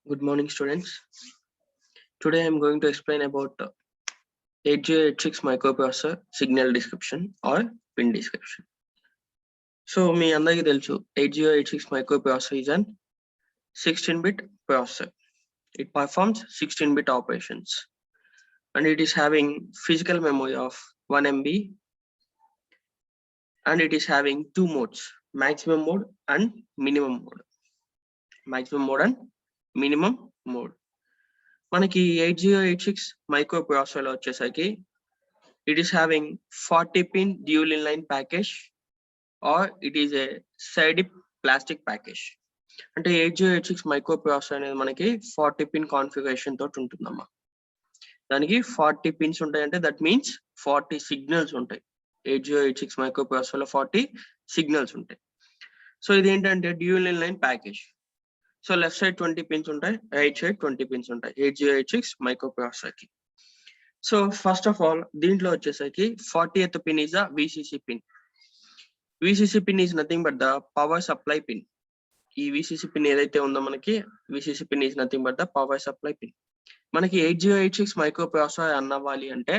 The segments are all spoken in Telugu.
Good morning, students. Today I am going to explain about 8086 microprocessor signal description or pin description. So, me andaki telusu 8086 microprocessor is an 16-bit processor. It performs 16-bit operations and it is having physical memory of 1 MB and it is having two modes, maximum mode and minimum mode. Maximum mode and minimum mode. మనకి 8086 మైక్రోప్రాసెసర్ వచ్చేసరికి it is having 40 pin dual inline package or it is a side plastic package. అంటే 8086 మైక్రోప్రాసెసర్ అనేది మనకి 40 pin కాన్ఫిగరేషన్ తోటి ఉంటుందమ్మా. దానికి 40 పిన్స్ ఉంటాయి, అంటే దట్ మీన్స్ 40 సిగ్నల్స్ ఉంటాయి. 8086 మైక్రోప్రాసెసర్ లో 40 సిగ్నల్స్ ఉంటాయి. సో ఇది ఏంటంటే dual inline package. So left side 20 pins ఉంటాయి, రైట్ సైడ్ 20 పిన్స్ ఉంటాయి 8086 మైక్రోప్రాసెసర్ కి. సో ఫస్ట్ ఆఫ్ ఆల్ దీంట్లో వచ్చేసరికి 40th pin is the VCC pin. VCC pin is nothing but the power supply pin. ఈ విసిసి పిన్ ఏదైతే ఉందో మనకి VCC pin is nothing but the power supply pin. మనకి 8086 మైక్రోప్రాసెసర్ రన్ అవ్వాలి అంటే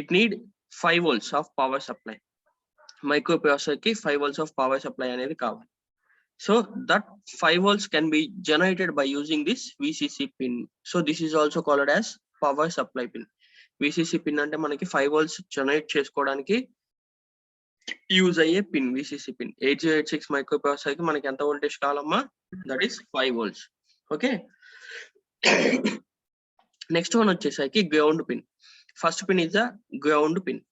it need 5 volts of power supply. Microprocessor కి 5 volts ఆఫ్ పవర్ సప్లై అనేది కావాలి. So that 5 volts can be generated by using this VCC pin. So this is also called as power supply pin. VCC pin అంటే మనకి 5 volts generate చేసుకోవడానికి యూజ్ అయ్యే పిన్ VCC pin. 8086 మైక్రోప్రాసెసర్ కి మనకి ఎంత వోల్టేజ్ కావాలమ్మా? That is 5 volts. Okay, next one వచ్చేసరికి ground pin. First pin is the ground pin.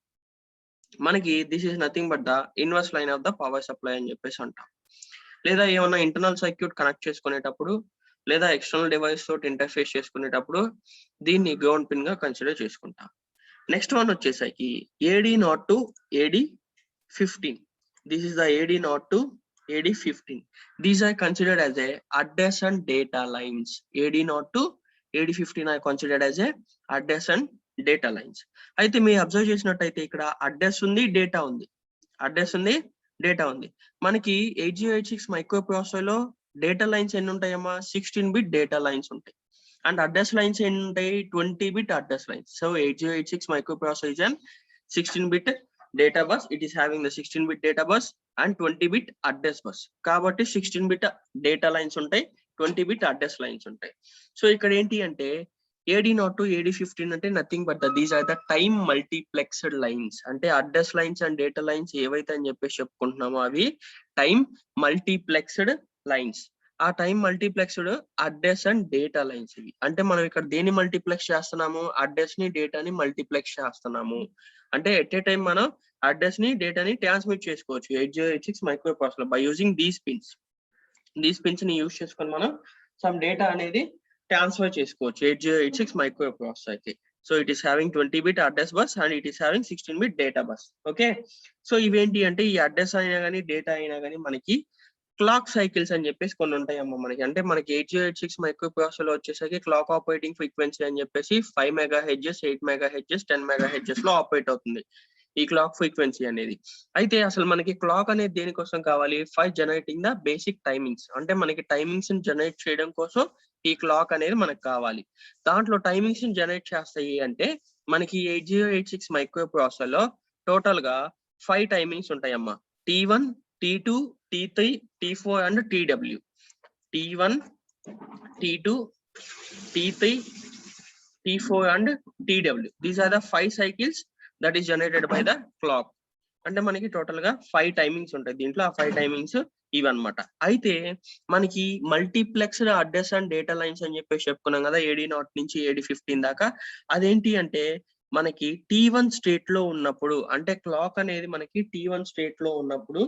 మనకి this is nothing but the inverse line of the power supply అని చెప్పేసి అంటాం. లేదా ఏమన్నా ఇంటర్నల్ సర్క్యూట్ కనెక్ట్ చేసుకునేటప్పుడు లేదా ఎక్స్టర్నల్ డివైస్ తోటి ఇంటర్ఫేస్ చేసుకునేటప్పుడు దీన్ని గ్రౌండ్ పిన్ గా కన్సిడర్ చేసుకుంటాం. నెక్స్ట్ వన్ వచ్చేసరికి AD0 to AD15. This is the AD0 to AD15. These are considered as a adjacent data lines. AD0 to AD15 are considered as a adjacent data lines. అయితే మీరు అబ్జర్వ్ చేసినట్టయితే ఇక్కడ అడ్రస్ ఉంది, డేటా ఉంది. అడ్రస్ ఉంది, డేటా ఉంది. మనకి 8086 మైక్రోప్రాసెసర్ లో డేటా లైన్స్ ఎన్ని ఉంటాయమ్మా? 16-bit డేటా లైన్స్ ఉంటాయి. అండ్ అడ్రస్ లైన్స్ ఎన్ని ఉంటాయి? 20-bit address lines. So 8086 microprocessor is an 16-bit data bus. It is having the 16-bit data bus and 20-bit address bus. కాబట్టి 16-bit డేటా లైన్స్ ఉంటాయి, 20-bit అడ్రస్ లైన్స్ ఉంటాయి. సో ఇక్కడ ఏంటి అంటే AD0 to AD15 అంటే nothing but these are the time multiplexed lines. అంటే address lines and data lines ఏవైతే అని చెప్పేసి చెప్పుకుంటున్నామో అవి టైమ్ మల్టీప్లెక్స్డ్ లైన్స్. ఆ time multiplexed address and data lines ఇవి. అంటే మనం ఇక్కడ దేని మల్టీప్లెక్స్ చేస్తున్నాము? అడ్రస్ ని డేటాని మల్టీప్లెక్స్ చేస్తున్నాము. అంటే ఎట్ ఏ టైం మనం అడ్రస్ ని డేటాని ట్రాన్స్మిట్ చేసుకోవచ్చు 8086 microprocessor by using these pins. These pins ని యూజ్ చేసుకొని మనం సమ్ డేటా అనేది ట్రాన్స్ఫర్ చేసుకోవచ్చు 8086 మైక్రోప్రాసెసర్ కి. So it is having 20-bit address bus and it is having 16-bit data bus. Okay, so ఇవేంటి అంటే ఈ అడ్రస్ అయినా కానీ డేటా అయినా కానీ మనకి క్లాక్ సైకిల్స్ అని చెప్పేసి కొన్ని ఉంటాయమ్మా మనకి. అంటే మనకి 8086 మైక్రోప్రాసెసర్ లో వచ్చేసరికి క్లాక్ ఆపరేటింగ్ ఫ్రీక్వెన్సీ అని చెప్పేసి 5 MHz, 8 MHz, 10 MHz లో ఆపరేట్ అవుతుంది ఈ క్లాక్ ఫ్రీక్వెన్సీ అనేది. అయితే అసలు మనకి క్లాక్ అనేది దేనికోసం కావాలి? For generating the basic timings. అంటే మనకి టైమింగ్స్ ని జనరేట్ చేయడం కోసం ఈ క్లాక్ అనేది మనకు కావాలి. దాంట్లో టైమింగ్స్ ని జనరేట్ చేస్తాయి అంటే మనకి 8086 మైక్రోప్రాసెసర్ లో టోటల్ గా 5 టైమింగ్స్ ఉంటాయమ్మా. T1, T2, T3, T4 and TW. T1, T2, T3, T4 and TW. These are the 5 cycles that is generated by the clock. అంటే మనకి టోటల్ గా 5 టైమింగ్స్ ఉంటాయి దీంట్లో. ఆ 5 టైమింగ్స్ ఇవన్నమాట. అయితే మనకి multiplexed address and data lines అని చెప్పేసి చెప్పుకున్నాం కదా AD0 నుంచి AD15 దాకా. అదేంటి అంటే మనకి T1 స్టేట్ లో ఉన్నప్పుడు, అంటే క్లాక్ అనేది మనకి T1 స్టేట్ లో ఉన్నప్పుడు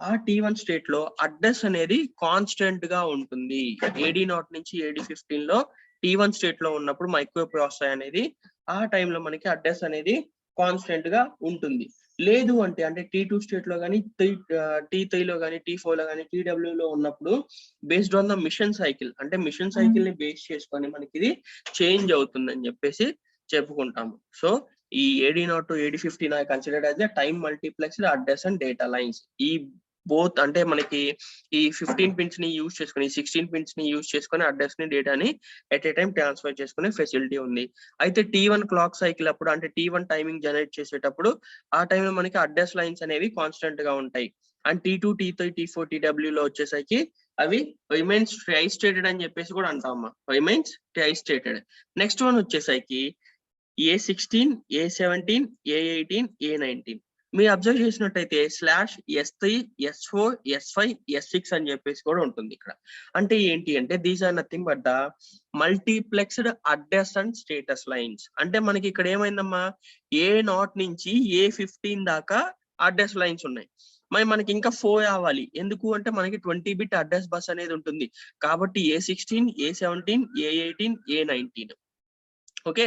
ఆ T1 స్టేట్ లో అడ్రస్ అనేది కాన్స్టెంట్ గా ఉంటుంది. AD0 నుంచి AD15 లో T1 స్టేట్ లో ఉన్నప్పుడు మైక్రోప్రాసెసర్ అనేది ఆ టైంలో మనకి అడ్రస్ అనేది కాన్స్టెంట్ గా ఉంటుంది. లేదు అంటే T2 స్టేట్ లో కానీ T3 లో కానీ T4 లో కానీ TW లో ఉన్నప్పుడు based on the machine cycle, అంటే మిషన్ సైకిల్ ని బేస్ చేసుకొని మనకి ఇది చేంజ్ అవుతుందని చెప్పేసి చెప్పుకుంటాము. సో ఈ AD0 to AD15 are considered as a time multiplexed address and data lines. ఈ బోత్ అంటే మనకి ఈ 15 పిన్స్ ని యూజ్ చేసుకుని 16 పిన్స్ ని యూజ్ చేసుకుని అడ్రస్ ని డేటాని ఎట్ ఏ టైం ట్రాన్స్ఫర్ చేసుకునే ఫెసిలిటీ ఉంది. అయితే T1 క్లాక్ సైకిల్ అప్పుడు అంటే T1 టైమింగ్ జనరేట్ చేసేటప్పుడు ఆ టైంలో మనకి అడ్రస్ లైన్స్ అనేవి కాన్స్టెంట్ గా ఉంటాయి. And T2, T3, T4, TW లో వచ్చేసరికి అవి రిమైన్స్ ట్రై స్టేటెడ్ అని చెప్పేసి కూడా అంటామమ్మా, remains tri stated. Next one వచ్చేసరికి A16, A17, A18, A19. మీరు అబ్జర్వ్ చేసినట్టయితే /S3, S4, S5, S6 అని చెప్పేసి కూడా ఉంటుంది ఇక్కడ. అంటే ఏంటి అంటే these are nothing but the multiplexed address and status lines. అంటే మనకి ఇక్కడ ఏమైందమ్మా, A0 నుంచి A15 దాకా అడ్రస్ లైన్స్ ఉన్నాయి. మరి మనకి ఇంకా 4 కావాలి. ఎందుకు అంటే మనకి 20 బిట్ అడ్రస్ బస్ అనేది ఉంటుంది కాబట్టి A16, A17, A18, A19. Okay,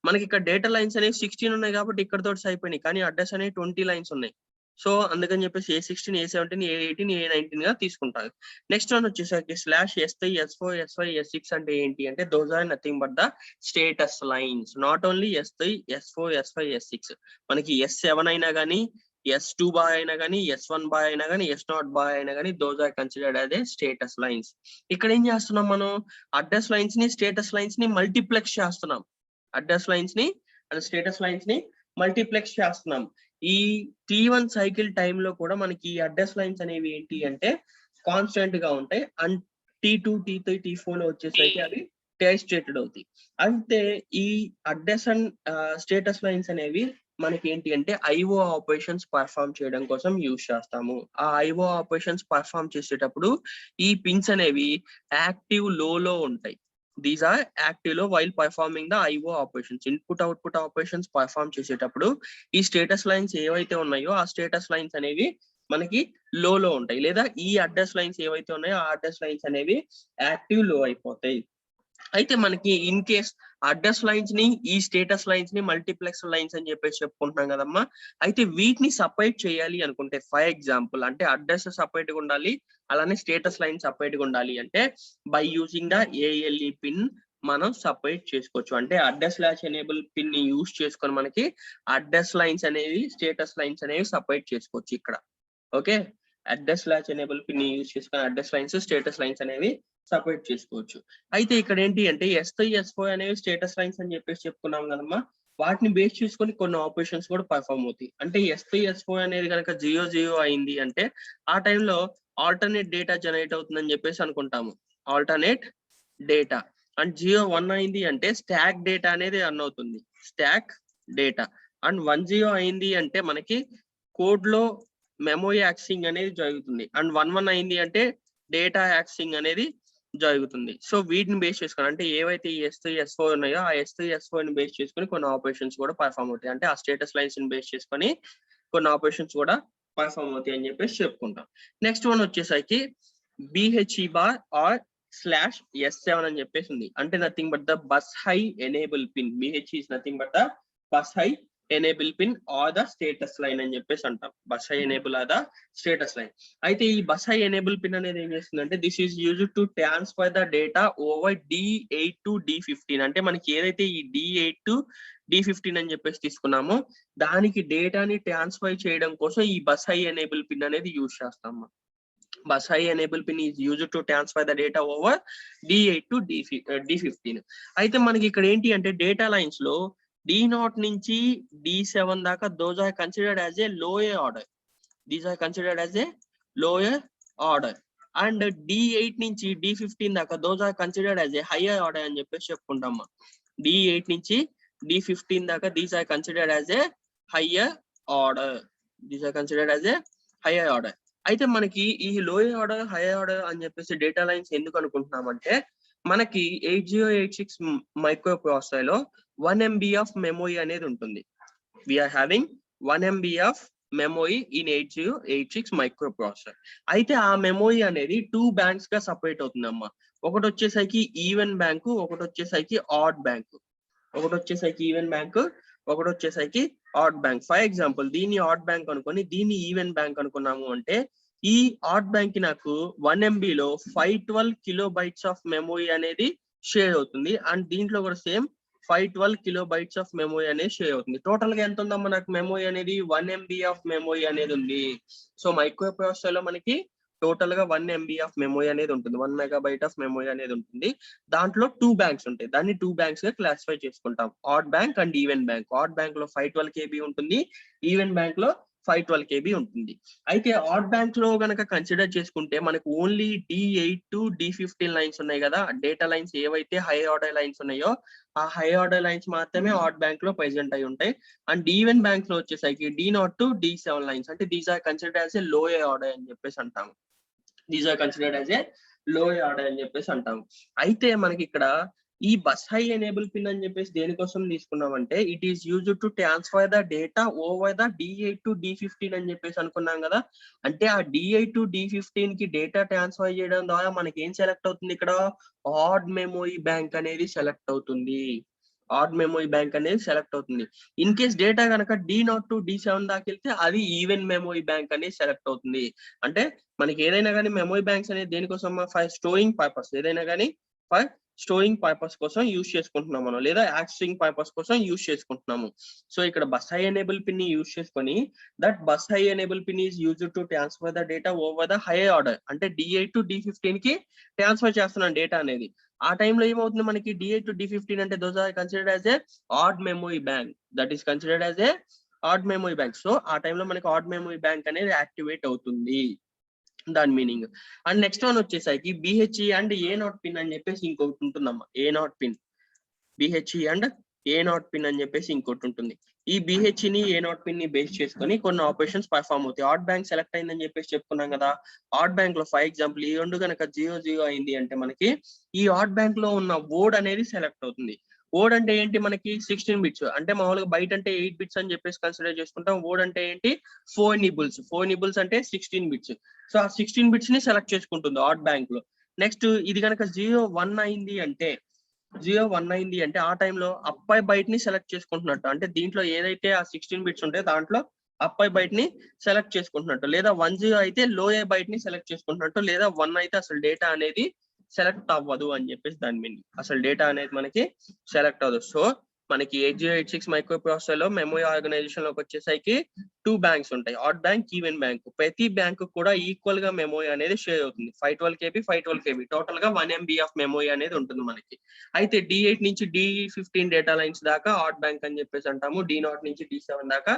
మనకి ఇక్కడ డేటా లైన్స్ అనేవి 16 ఉన్నాయి కాబట్టి ఇక్కడ తోటి అయిపోయినాయి, కానీ అడ్రస్ అనేవి 20 లైన్స్ ఉన్నాయి. సో అందుకని చెప్పేసి A16, A17, A18, A19 గా తీసుకుంటారు. నెక్స్ట్ వన్ వచ్చేసరికి /S3, S4, S5, S6 అంటే ఏంటి అంటే those are nothing but the status lines. Not only S3, S4, S5, S6, మనకి S7 అయినా కానీ S2 బార్ అయినా కానీ S1 బార్ అయినా కానీ S0 బార్ అయినా కానీ those are considered as a status lines. ఇక్కడ ఏం చేస్తున్నాం మనం, అడ్రస్ లైన్స్ ని స్టేటస్ లైన్స్ ని మల్టీప్లెక్స్ చేస్తున్నాం. అడ్రస్ లైన్స్ ని అండ్ స్టేటస్ లైన్స్ ని మల్టీప్లెక్స్ చేస్తున్నాం. ఈ T1 సైకిల్ టైంలో కూడా మనకి ఈ అడ్రస్ లైన్స్ అనేవి ఏంటి అంటే కాన్స్టెంట్ గా ఉంటాయి. అండ్ T2, T3, T4 లో వచ్చేసరికి అవి ట్రై స్టేటెడ్ అవుతాయి. అయితే ఈ అడ్రస్ అండ్ స్టేటస్ లైన్స్ అనేవి మనకి ఏంటి అంటే IO ఆపరేషన్స్ పర్ఫామ్ చేయడం కోసం యూజ్ చేస్తాము. ఆ IO ఆపరేషన్స్ పర్ఫామ్ చేసేటప్పుడు ఈ పిన్స్ అనేవి యాక్టివ్ లో ఉంటాయి. These are active low while performing the IO operations. Input output operations perform చేసేటప్పుడు ఈ స్టేటస్ లైన్స్ ఏవైతే ఉన్నాయో ఆ స్టేటస్ లైన్స్ అనేవి మనకి లో ఉంటాయి, లేదా ఈ అడ్రస్ లైన్స్ ఏవైతే ఉన్నాయో ఆ అడ్రస్ లైన్స్ అనేవి యాక్టివ్ లో అయిపోతాయి. అయితే మనకి ఇన్ కేస్ అడ్రస్ లైన్స్ ని ఈ స్టేటస్ లైన్స్ ని మల్టీప్లెక్స్ లైన్స్ అని చెప్పేసి చెప్పుకుంటున్నాం కదమ్మా. అయితే వీటిని సపరేట్ చేయాలి అనుకుంటే, ఫర్ ఎగ్జాంపుల్ అంటే అడ్రస్ సపరేట్ గా ఉండాలి, అలానే స్టేటస్ లైన్ సపరేట్ గా ఉండాలి అంటే by using the ALE pin మనం సపరేట్ చేసుకోవచ్చు. అంటే అడ్రస్ లాచ్ ఎనేబుల్ పిన్ ని యూజ్ చేసుకొని మనకి అడ్రస్ లైన్స్ అనేవి స్టేటస్ లైన్స్ అనేవి సపరేట్ చేసుకోవచ్చు ఇక్కడ. Okay, address latch enable pin ని యూజ్ చేసుకొని అడ్రస్ లైన్స్ స్టేటస్ లైన్స్ అనేవి సపరేట్ చేసుకోవచ్చు. అయితే ఇక్కడ ఏంటి అంటే S3, S4 అనేవి స్టేటస్ లైన్స్ అని చెప్పేసి చెప్పుకున్నాం కదమ్మా. వాటిని బేస్ చేసుకొని కొన్ని ఆపరేషన్స్ కూడా పర్ఫామ్ అవుతాయి. అంటే S3, S4 అనేది కనుక 0 అయింది అంటే ఆ టైంలో ఆల్టర్నేట్ డేటా జనరేట్ అవుతుందని చెప్పేసి అనుకుంటాము, ఆల్టర్నేట్ డేటా. అండ్ 0 అయింది అంటే స్టాక్ డేటా అనేది రన్ అవుతుంది, స్టాక్ డేటా. అండ్ 10 అయింది అంటే మనకి కోడ్ లో మెమరీ యాక్సెసింగ్ అనేది జరుగుతుంది. అండ్ 11 అయింది అంటే డేటా యాక్సెసింగ్ అనేది జరుగుతుంది. సో వీటిని బేస్ చేసుకొని అంటే ఏవైతే ఈ S3, S4 ఉన్నాయో ఆ S3, S4 ని బేస్ చేసుకొని కొన్ని ఆపరేషన్స్ కూడా పర్ఫామ్ అవుతాయి. అంటే ఆ స్టేటస్ లైన్స్ ని బేస్ చేసుకొని కొన్ని ఆపరేషన్స్ కూడా పర్ఫామ్ అవుతాయి అని చెప్పేసి చెప్పుకుంటాం. నెక్స్ట్ వన్ వచ్చేసరికి BHE బార్ ఆర్ /S7 అని చెప్పేసి ఉంది. అంటే nothing but the bus high enable pin. BHE is nothing but the bus high enable pin or the status line అని చెప్పేసి అంటాం. Bus high enable or the status line. అయితే ఈ బస్ హై ఎనేబుల్ పిన్ అనేది ఏం చేస్తుందంటే this is used to transfer the data over D8 to D15. అంటే మనకి ఏదైతే ఈ D8 to D15 అని చెప్పేసి తీసుకున్నామో దానికి డేటాని ట్రాన్స్ఫర్ చేయడం కోసం ఈ బస్ హై ఎనేబుల్ పిన్ అనేది యూజ్ చేస్తాము. Bus high enable pin is used to transfer the data over D8 to D15. అయితే మనకి ఇక్కడ ఏంటి అంటే డేటా లైన్స్ లో D0 నుంచి D7 దాకా those are considered as a lower order. These are considered as a lower order. And D8 నుంచి D15 దాకా those are considered as a higher order అని చెప్పేసి చెప్పుకుంటాము. D8 నుంచి D15 దాకా these are considered as a higher order. These are considered as a higher order. అయితే మనకి ఈ లోయర్ ఆర్డర్ హైయర్ ఆర్డర్ అని చెప్పేసి డేటా లైన్స్ ఎందుకు అనుకుంటున్నామంటే మనకి 8086 మైక్రో ప్రాసెసర్ లో 1 MB ఆఫ్ మెమరీ అనేది ఉంటుంది. We are having 1 MB of memory in 8086 microprocessor. అయితే ఆ మెమరీ అనేది 2 బ్యాంక్స్ గా సపరేట్ అవుతుందమ్మా. ఒకటి వచ్చేసరికి ఈవెన్ బ్యాంకు, ఒకటి వచ్చేసరికి ఆడ్ బ్యాంకు. ఒకటి వచ్చేసరికి ఈవెన్ బ్యాంకు, ఒకటి వచ్చేసరికి ఆడ్ బ్యాంక్. ఫర్ ఎగ్జాంపుల్ దీన్ని ఆడ్ బ్యాంక్ అనుకొని దీన్ని ఈవెన్ బ్యాంక్ అనుకున్నాము అంటే ఈ ఆడ్ బ్యాంక్ కి నాకు 1 MB లో 512 KB ఆఫ్ మెమరీ అనేది షేర్ అవుతుంది. అండ్ దీంట్లో కూడా సేమ్ 512 kilobytes ఆఫ్ మెమరీ అనేది షేర్ అవుతుంది. టోటల్ గా ఎంత ఉందమ్మా నాకు మెమరీ అనేది 1 MB ఆఫ్ మెమరీ అనేది ఉంది. సో మైక్రో ప్రాసెసర్ లో మనకి టోటల్ గా 1 MB ఆఫ్ మెమరీ అనేది ఉంటుంది, 1 మెగాబైట్ ఆఫ్ మెమరీ అనేది ఉంటుంది. దాంట్లో 2 బ్యాంక్స్ ఉంటాయి, దాన్ని 2 బ్యాంక్స్ గా క్లాసిఫై చేసుకుంటాం, odd bank and even bank. Odd bank లో 512 KB ఉంటుంది, ఈవెన్ బ్యాంక్ లో 512 KB ఉంటుంది. అయితే ఆడ్ బ్యాంక్ లో గనక కన్సిడర్ చేసుకుంటే మనకు only D8 to D15 lines ఉన్నాయి కదా, డేటా లైన్స్ ఏవైతే హై ఆర్డర్ లైన్స్ ఉన్నాయో ఆ హై ఆర్డర్ లైన్స్ మాత్రమే ఆడ్ బ్యాంక్ లో ప్రెసెంట్ అయి ఉంటాయి. అండ్ ఈవెన్ బ్యాంక్ లో వచ్చేసరికి D0 to D7 లైన్స్, అంటే these are considered as a lower order అని చెప్పేసి అంటాము. These are considered as a lower order అని చెప్పేసి అంటాము. అయితే మనకి ఇక్కడ ఈ బస్ హై ఎనేబుల్ పిన్ అని చెప్పేసి దేనికోసం తీసుకున్నామంటే it is used to transfer the data over the D8 to D15 అని చెప్పేసి అనుకున్నాం కదా. అంటే ఆ D8 to D15 కి డేటా ట్రాన్స్ఫర్ చేయడం ద్వారా మనకి ఏం సెలెక్ట్ అవుతుంది, ఇక్కడ ఆడ్ మెమరీ బ్యాంక్ అనేది సెలెక్ట్ అవుతుంది. ఆడ్ మెమరీ బ్యాంక్ అనేది సెలెక్ట్ అవుతుంది. ఇన్ కేస్ డేటా కనుక D0 to D7 దాకా వెళ్తే అది ఈవెన్ మెమరీ బ్యాంక్ అనేది సెలెక్ట్ అవుతుంది. అంటే మనకి ఏదైనా కానీ మెమరీ బ్యాంక్స్ అనేది దేనికోసం, ఫర్ స్టోరింగ్ పర్పస్, ఏదైనా కానీ ఫర్ స్టోరింగ్ పర్పస్ కోసం యూజ్ చేసుకుంటున్నాం మనం, లేదా యాక్సెసింగ్ పర్పస్ కోసం యూజ్ చేసుకుంటున్నాము. సో ఇక్కడ బస్ హై ఎనేబుల్ పిన్ ని యూజ్ చేసుకొని that bus high enable pin is used to transfer the data over the high order, అంటే D8 to D15 కి ట్రాన్స్ఫర్ చేస్తున్నాం డేటా అనేది. ఆ టైంలో ఏమవుతుంది మనకి D8 to D15 అంటే those are considered as a odd memory bank, that is considered as a odd memory bank. So ఆ టైంలో మనకి ఆడ్ మెమరీ బ్యాంక్ అనేది యాక్టివేట్ అవుతుంది, దాని మీనింగ్. అండ్ నెక్స్ట్ వన్ వచ్చేసరికి BHE అండ్ A0 పిన్ అని చెప్పేసి ఇంకొకటి ఉంటుందమ్మా. A0 pin, BHE and A0 pin అని చెప్పేసి ఇంకోటి ఉంటుంది. ఈ BHE ని A0 పిన్ ని బేస్ చేసుకొని కొన్ని ఆపరేషన్స్ పర్ఫామ్ అవుతాయి. ఆడ్ బ్యాంక్ సెలెక్ట్ అయిందని చెప్పేసి చెప్పుకున్నాం కదా. ఆడ్ బ్యాంక్ లో ఫర్ ఎగ్జాంపుల్ ఈ రెండు కనుక 0 అయింది అంటే మనకి ఈ ఆడ్ బ్యాంక్ లో ఉన్న వర్డ్ అనేది సెలెక్ట్ అవుతుంది. వర్డ్ అంటే ఏంటి మనకి 16 బిట్స్, అంటే మామూలుగా బైట్ అంటే 8 బిట్స్ అని చెప్పేసి కన్సిడర్ చేసుకుంటాం. వర్డ్ అంటే ఏంటి 4 నిబుల్స్ అంటే 16 బిట్స్. సో ఆ 16 బిట్స్ ని సెలెక్ట్ చేసుకుంటుంది ఆడ్ బ్యాంక్ లో. నెక్స్ట్ ఇది కనుక 0-1 అయింది అంటే, 0-1 అయింది అంటే ఆ టైంలో అప్పై బైట్ ని సెలెక్ట్ చేసుకుంటున్నట్టు, అంటే దీంట్లో ఏదైతే ఆ 16 బిట్స్ ఉంటాయో దాంట్లో అప్పై బైట్ ని సెలెక్ట్ చేసుకుంటున్నట్టు, లేదా 10 అయితే లోయర్ బైట్ ని సెలెక్ట్ చేసుకుంటున్నట్టు, లేదా 1 అయితే అసలు డేటా అనేది సెలెక్ట్ అవ్వదు అని చెప్పేసి దాని మీనింగ్. అసలు డేటా అనేది మనకి సెలెక్ట్ అవ్వదు. సో మనకి 8086 మైక్రో ప్రాసెసర్ లో మెమరీ ఆర్గనైజేషన్ లోకి వచ్చేసరికి 2 బ్యాంక్స్ ఉంటాయి, ఆడ్ బ్యాంక్, ఈవెన్ బ్యాంక్. ప్రతి బ్యాంక్ కూడా ఈక్వల్ గా మెమరీ అనేది షేర్ అవుతుంది, 512 KB టోటల్ గా 1 MB ఆఫ్ మెమరీ అనేది ఉంటుంది మనకి. అయితే D8 నుంచి D15 డేటా లైన్స్ దాకా ఆడ్ బ్యాంక్ అని చెప్పేసి అంటాము, D0 నుంచి D7 దాకా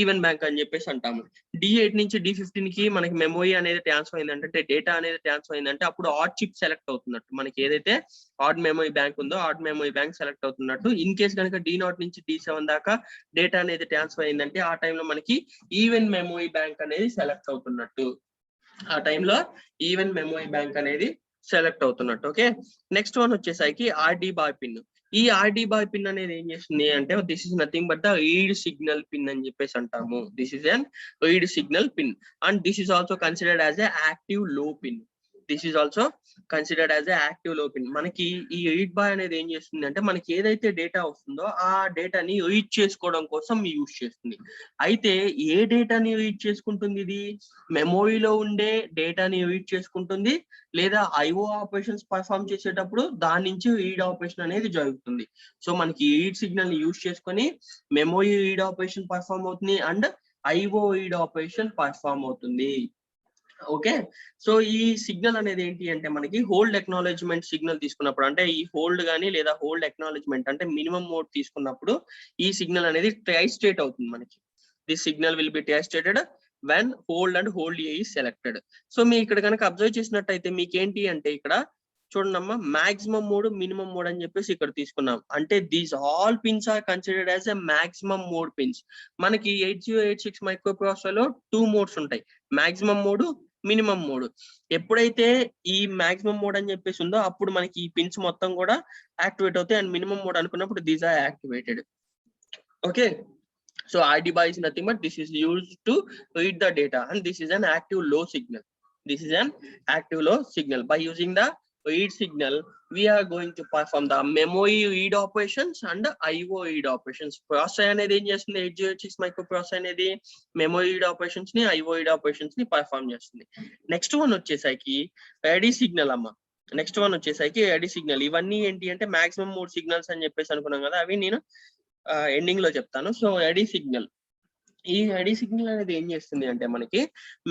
ఈవెన్ బ్యాంక్ అని చెప్పేసి అంటాము. D8 నుంచి D15 కి మనకి మెమరీ అనేది ట్రాన్స్ఫర్ అయిందంటే, డేటా అనేది ట్రాన్స్ఫర్ అయిందంటే అప్పుడు ఆడ్ చిప్ సెలెక్ట్ అవుతున్నట్టు, మనకి ఏదైతే ఆడ్ మెమరీ బ్యాంక్ ఉందో ఆడ్ మెమరీ బ్యాంక్ సెలెక్ట్ అవుతున్నట్టు. ఇన్ కేస్ కనుక D0 నుంచి D7 దాకా డేటా అనేది ట్రాన్స్ఫర్ అయిందంటే ఆ టైంలో మనకి ఈవెన్ మెమరీ బ్యాంక్ అనేది సెలెక్ట్ అవుతున్నట్టు, ఆ టైంలో ఈవెన్ మెమరీ బ్యాంక్ అనేది సెలెక్ట్ అవుతున్నట్టు. ఓకే, నెక్స్ట్ వన్ వచ్చేసరికి RD బార్ పిన్. ఈ RD బార్ పిన్ అనేది ఏం చేస్తుంది అంటే this is nothing but the read signal pin అని చెప్పేసి అంటాము. This is an read signal pin and this is also considered as a active low pin. This is also considered as a active low pin. మనకి ఈ రీడ్ బార్ అనేది ఏం చేస్తుంది అంటే మనకి ఏదైతే డేటా వస్తుందో ఆ డేటాని రీడ్ చేసుకోవడం కోసం యూజ్ చేస్తుంది. అయితే ఏ డేటాని రీడ్ చేసుకుంటుంది, ఇది మెమొరీలో ఉండే డేటాని రీడ్ చేసుకుంటుంది, లేదా IO ఆపరేషన్స్ పర్ఫామ్ చేసేటప్పుడు దాని నుంచి రీడ్ ఆపరేషన్ అనేది జరుగుతుంది. సో మనకి రీడ్ సిగ్నల్ ని యూజ్ చేసుకొని మెమొరీ రీడ్ ఆపరేషన్ పర్ఫామ్ అవుతుంది and IO read operation perform అవుతుంది. ఓకే, సో ఈ సిగ్నల్ అనేది ఏంటి అంటే మనకి హోల్డ్ ఎక్నాలెడ్జ్మెంట్ సిగ్నల్ తీసుకున్నప్పుడు, అంటే ఈ హోల్డ్ గానీ లేదా హోల్డ్ ఎక్నాలెడ్జ్మెంట్ అంటే మినిమం మోడ్ తీసుకున్నప్పుడు ఈ సిగ్నల్ అనేది ట్రైస్టేట్ అవుతుంది మనకి. This signal will be tristated when hold and hold A is selected. So మీ ఇక్కడ కనుక అబ్జర్వ్ చేసినట్టయితే మీకు ఏంటి అంటే ఇక్కడ చూడండమ్మా, మాక్సిమం మోడ్, మినిమం మోడ్ అని చెప్పేసి ఇక్కడ తీసుకున్నాం. అంటే these all pins are considered as a maximum mode pins. మనకి 8086 మైక్రో ప్రాసెసర్ లో 2 మోడ్స్ ఉంటాయి, మాక్సిమం మోడ్, మినిమం మోడ్. ఎప్పుడైతే ఈ మాక్సిమం మోడ్ అని చెప్పేసి ఉందో అప్పుడు మనకి ఈ పిన్స్ మొత్తం కూడా యాక్టివేట్ అవుతాయి అండ్ మినిమం మోడ్ అనుకున్నప్పుడు these are activated. Okay, so RD bar is nothing but this is used to read the data and this is an active low signal. This is an active low signal. By using the read signal we are going to perform the memory read operations and IO read operations. Processor అనేది ఏం చేస్తుంది, 8086 మైక్రో ప్రాసెసర్ అనేది మెమరీ రీడ్ ఆపరేషన్స్ ని, IO రీడ్ ఆపరేషన్స్ ని పర్ఫామ్ చేస్తుంది. నెక్స్ట్ వన్ వచ్చేసరికి రెడీ సిగ్నల్ అమ్మ. నెక్స్ట్ వన్ వచ్చేసరికి ఎడి సిగ్నల్. ఇవన్నీ ఏంటి అంటే మాక్సిమం 3 సిగ్నల్స్ అని చెప్పేసి అనుకున్నాం కదా, అవి నేను ఎండింగ్ లో చెప్తాను. సో ఎడి సిగ్నల్, ఈ ఎడి సిగ్నల్ అనేది ఏం చేస్తుంది అంటే మనకి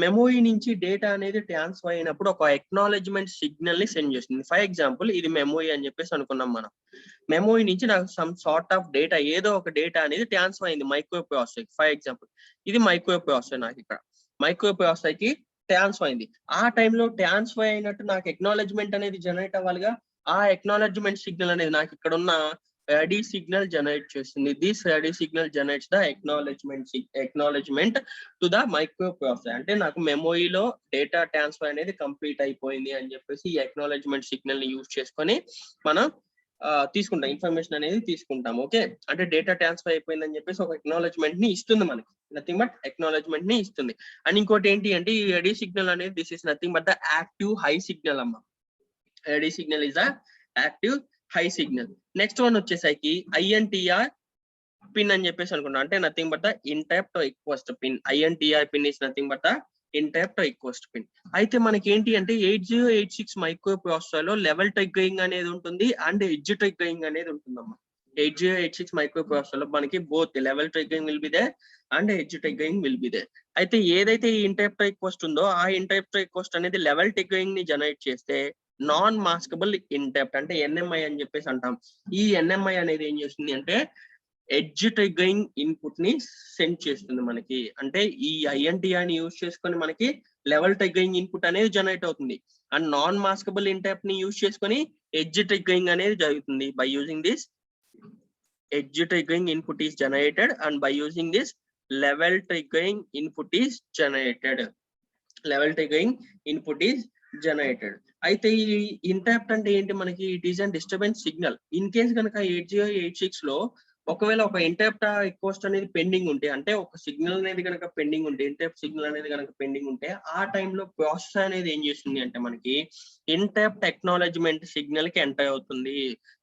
మెమొరీ నుంచి డేటా అనేది ట్రాన్స్ఫర్ అయినప్పుడు ఒక ఎక్నాలెడ్జ్మెంట్ సిగ్నల్ ని సెండ్ చేస్తుంది. ఫర్ ఎగ్జాంపుల్ ఇది మెమొరీ అని చెప్పేసి అనుకున్నాం మనం. మెమొరీ నుంచి నాకు సమ్ సార్ట్ ఆఫ్ డేటా, ఏదో ఒక డేటా అనేది ట్రాన్స్ఫర్ అయింది మైక్రో ప్రాసెసర్. ఫర్ ఎగ్జాంపుల్ ఇది మైక్రో ప్రాసెసర్, నాకు ఇక్కడ మైక్రో ప్రాసెసర్ కి ట్రాన్స్ఫర్ అయింది. ఆ టైంలో ట్రాన్స్ఫర్ అయినట్టు నాకు ఎక్నాలెడ్జ్మెంట్ అనేది జనరేట్ అవ్వాలిగా. ఆ ఎక్నాలెడ్జ్మెంట్ సిగ్నల్ అనేది నాకు ఇక్కడ ఉన్న ఎడి సిగ్నల్ జనరేట్ చేస్తుంది. This ready signal generates the acknowledgement to the microprocessor. అంటే నాకు మెమొరీలో డేటా ట్రాన్స్ఫర్ అనేది కంప్లీట్ అయిపోయింది అని చెప్పేసి ఈ ఎక్నాలెడ్జ్మెంట్ సిగ్నల్ ని యూజ్ చేసుకొని మనం తీసుకుంటాం, ఇన్ఫర్మేషన్ అనేది తీసుకుంటాం. ఓకే, అంటే డేటా ట్రాన్స్ఫర్ అయిపోయిందని చెప్పేసి ఒక ఎక్నాలెడ్జ్మెంట్ ని ఇస్తుంది మనకి, నథింగ్ బట్ ఎక్నాలెడ్జ్మెంట్ ని ఇస్తుంది. అండ్ ఇంకోటి ఏంటి అంటే ఈ ఎడి సిగ్నల్ అనేది this is nothing but the active high signal అమ్మ. Ready signal is the active high signal. Next one వచ్చేసరికి ఐఎన్టీఆర్ పిన్ అని చెప్పేసి అనుకున్నాం. అంటే nothing but the interrupt request pin. INTR pin is nothing but the interrupt request pin. అయితే మనకి ఏంటి అంటే 8086 మైక్రో ప్రాసెసర్ లో లెవెల్ ట్రిగ్గరింగ్ అనేది ఉంటుంది అండ్ ఎడ్జ్ ట్రిగ్గరింగ్ అనేది ఉంటుందమ్మా. 8086 మైక్రో ప్రాసెసర్ లో మనకి both level triggering will be there and edge triggering will be there. అయితే ఏదైతే ఈ ఇంటరప్ట్ రిక్వెస్ట్ ఉందో ఆ ఇంటరప్ట్ రిక్వెస్ట్ అనేది లెవెల్ ట్రిగ్గరింగ్ ని జనరేట్ చేస్తే నాన్ మాస్కబుల్ ఇంటరప్ట్ అంటే ఎన్ఎంఐ అని చెప్పేసి అంటాం. ఈ ఎన్ఎంఐ అనేది ఏం చేస్తుంది అంటే ఎడ్జ్ ట్రిగ్గరింగ్ ఇన్పుట్ ని సెండ్ చేస్తుంది మనకి. అంటే ఈ ఐఎన్టీఆర్ ని యూజ్ చేసుకొని మనకి లెవెల్ ట్రిగ్గరింగ్ ఇన్పుట్ అనేది జనరేట్ అవుతుంది అండ్ నాన్ మాస్కబుల్ ఇంటరప్ట్ ని యూజ్ చేసుకొని ఎడ్జ్ ట్రిగ్గరింగ్ అనేది జరుగుతుంది. By using this edge triggering input is generated and by using this level triggering input is generated. Level triggering input is generated. అయితే ఈ ఇంటరప్ట్ అంటే ఏంటి మనకి, it is an disturbance signal. In case కనుక 8086 లో ఒకవేళ ఒక ఇంటరప్ట్ రిక్వెస్ట్ అనేది పెండింగ్ ఉంటే, అంటే ఒక సిగ్నల్ అనేది కనుక పెండింగ్ ఉంటే, ఇంటరప్ట్ సిగ్నల్ అనేది కనుక పెండింగ్ ఉంటే ఆ టైంలో ప్రాసెసర్ అనేది ఏం చేస్తుంది అంటే మనకి ఇంటరప్ట్ ఎక్నాలెడ్జ్మెంట్ సిగ్నల్ కి ఎంటర్ అవుతుంది.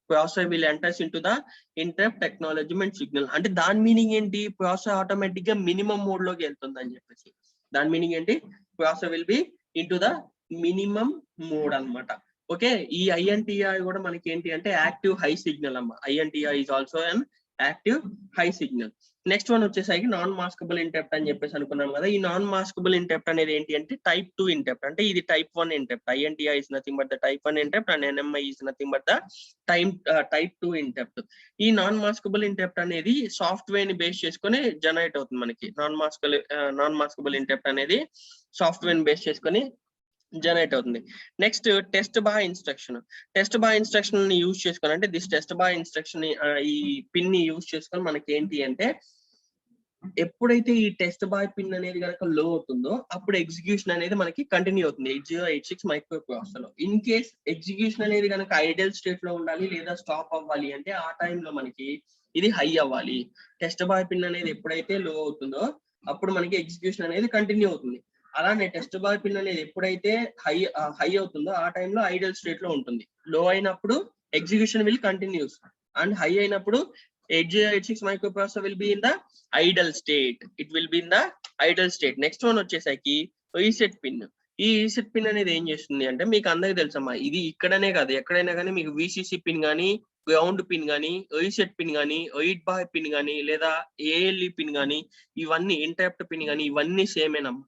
Processor will enters into the interrupt acknowledgement signal. అంటే దాని మీనింగ్ ఏంటి, ప్రాసెసర్ ఆటోమేటిక్ గా మినిమం మోడ్ లోకి వెళ్తుంది అని చెప్పేసి. దాని మీనింగ్ ఏంటి, processor will be into the minimum mode అన్నమాట. ఓకే, ఈ ఐఎన్టీఆర్ కూడా మనకి ఏంటి అంటే యాక్టివ్ హై సిగ్నల్ అమ్మ. INTR is also an active high signal. Next one వచ్చేసరికి నాన్ మాస్కబుల్ ఇంటరప్ట్ అని చెప్పేసి అనుకున్నాం కదా. ఈ నాన్ మాస్కబుల్ ఇంటరప్ట్ అనేది ఏంటి అంటే టైప్ 2 ఇంటరప్ట్. అంటే ఇది type 1 interrupt. INTR is nothing but the type 1 interrupt and NMI is nothing but the type 2 interrupt. ఈ నాన్ మాస్కబుల్ ఇంటరప్ట్ అనేది సాఫ్ట్వేర్ ని బేస్ చేసుకొని జనరేట్ అవుతుంది మనకి. నాన్ మాస్కబుల్ ఇంటరప్ట్ అనేది సాఫ్ట్వేర్ ని బేస్ చేసుకొని జనరేట్ అవుతుంది. Next test bar instruction. Test bar instruction ని యూజ్ చేసుకొని, అంటే దిస్ టెస్ట్ బార్ ఇన్స్ట్రక్షన్ ఈ పిన్ ని యూజ్ చేసుకొని మనకి ఏంటి అంటే ఎప్పుడైతే ఈ టెస్ట్ బార్ పిన్ అనేది కనుక లో అవుతుందో అప్పుడు ఎగ్జిక్యూషన్ అనేది మనకి కంటిన్యూ అవుతుంది 8086 మైక్రో ప్రాసెసర్ లో. ఇన్ కేస్ ఎగ్జిక్యూషన్ అనేది కనుక ఐడియల్ స్టేట్ లో ఉండాలి లేదా స్టాప్ అవ్వాలి అంటే ఆ టైంలో మనకి ఇది హై అవ్వాలి. టెస్ట్ బార్ పిన్ అనేది ఎప్పుడైతే లో అవుతుందో అప్పుడు మనకి ఎగ్జిక్యూషన్ అనేది కంటిన్యూ అవుతుంది. అలానే టెస్ట్ బార్ పిన్ అనేది ఎప్పుడైతే హై అవుతుందో ఆ టైంలో ఐడియల్ స్టేట్ లో ఉంటుంది. లో అయినప్పుడు execution will continuous and high అయినప్పుడు 8086 micro processor will be in the Idol state. It will be in the Idol state. Next one వచ్చేసరికి రీసెట్ పిన్. ఈ రీసెట్ పిన్ అనేది ఏం చేస్తుంది అంటే మీకు అందరికి తెలుసమ్మా, ఇది ఇక్కడనే కాదు ఎక్కడైనా కానీ మీకు విసిసి పిన్ కానీ గ్రౌండ్ పిన్ కానీ రీసెట్ పిన్ కానీ రీడ్ బార్ పిన్ కానీ లేదా ఏఎల్ఈ పిన్ కానీ ఇవన్నీ ఇంటరప్ట్ పిన్ కానీ ఇవన్నీ సేమేనమ్మా.